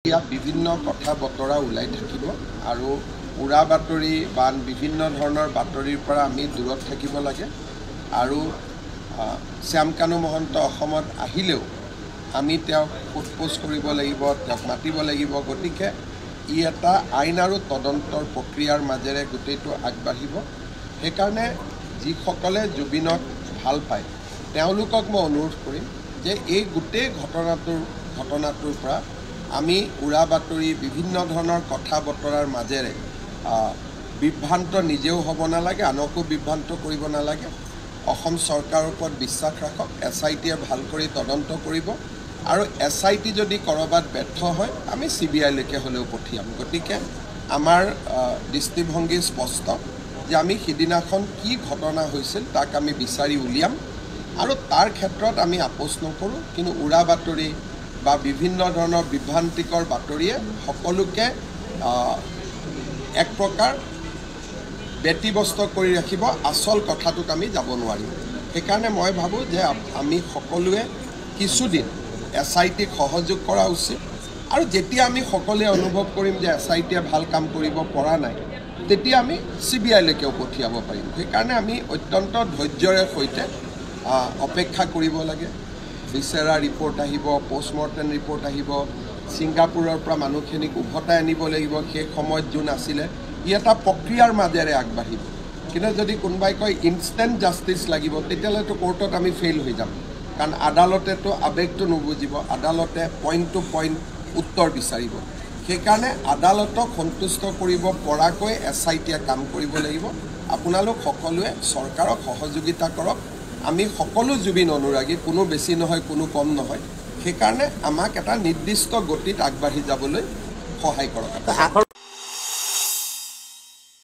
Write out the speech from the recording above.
ইয়াত বিভিন্ন কথা বতৰা ওলাই থাকিব আৰু উৰা বাতৰি বা বিভিন্ন ধৰণৰ বাতৰিৰ পৰা আমি দূৰত থাকিব লাগে আৰু শ্যামকানু মহন্ত অসমত আহিলেও আমি তেওঁক সোধপোছ কৰিব লাগিব, তেওঁক মাতিব লাগিব। গতিকে ই এটা আইন আৰু তদন্তৰ প্ৰক্ৰিয়াৰ মাজেৰে গোটেইটো আগবাঢ়িব। সেইকাৰণে যিসকলে জুবিনক ভাল পায় তেওঁলোকক মই অনুৰোধ কৰিম যে এই গোটেই ঘটনাটোৰ পৰা আমি উৰা বাতৰি বিভিন্ন ধৰণৰ কথা বতৰাৰ মাজেৰে বিভ্ৰান্ত নিজেও হ'ব নালাগে, আনকো বিভ্ৰান্ত কৰিব নালাগে। অসম চৰকাৰৰ ওপৰত বিশ্বাস ৰাখক। SITয়ে ভাল কৰি তদন্ত কৰিব আৰু SIT যদি ক'ৰবাত ব্যৰ্থ হয় আমি CBIলৈকে হ'লেও পঠিয়াম। গতিকে আমাৰ দৃষ্টিভংগী স্পষ্ট যে আমি সিদিনাখন কি ঘটনা হৈছিল তাক আমি বিচাৰি উলিয়াম আৰু তাৰ ক্ষেত্ৰত আমি আপোচ নকৰোঁ। কিন্তু উৰা বাতৰি বা বিভিন্ন ধৰণৰ বিভ্ৰান্তিকৰ বাতৰিয়ে সকলোকে এক প্ৰকাৰ ব্যতিব্যস্ত কৰি ৰাখিব, আচল কথাটোত আমি যাব নোৱাৰিম। সেইকাৰণে মই ভাবোঁ যে আমি সকলোৱে কিছুদিন SITক সহযোগ কৰা উচিত আৰু যেতিয়া আমি সকলোৱে অনুভৱ কৰিম যে SITয়ে ভাল কাম কৰিব পৰা নাই তেতিয়া আমি CBIলৈকেও পঠিয়াব পাৰিম। সেইকাৰণে আমি অত্যন্ত ধৈৰ্যৰে সৈতে অপেক্ষা কৰিব লাগে। ভিছেৰা ৰিপৰ্ট আহিব, পষ্টমৰ্টেম ৰিপৰ্ট আহিব, ছিংগাপুৰৰ পৰা মানুহখিনিক উভতাই আনিব লাগিব। সেই সময়ত যোন আছিলে ই এটা প্ৰক্ৰিয়াৰ মাজেৰে আগবাঢ়িব। কিন্তু যদি কোনোবাই কয় ইনষ্টেণ্ট জাষ্টিচ লাগিব তেতিয়াহ'লেতো কোৰ্টত আমি ফেইল হৈ যাম, কাৰণ আদালতেতো আৱেগটো নুবুজিব, আদালতে পইণ্ট টু পইণ্ট উত্তৰ বিচাৰিব। সেইকাৰণে আদালতক সন্তুষ্ট কৰিব পৰাকৈ SITয়ে কাম কৰিব লাগিব। আপোনালোক সকলোৱে চৰকাৰক সহযোগিতা কৰক। আমি সকলো জুবিন অনুৰাগী, কোনো বেছি নহয় কোনো কম নহয়। সেইকাৰণে আমাক এটা নিৰ্দিষ্ট গতিত আগবাঢ়ি যাবলৈ সহায় কৰক।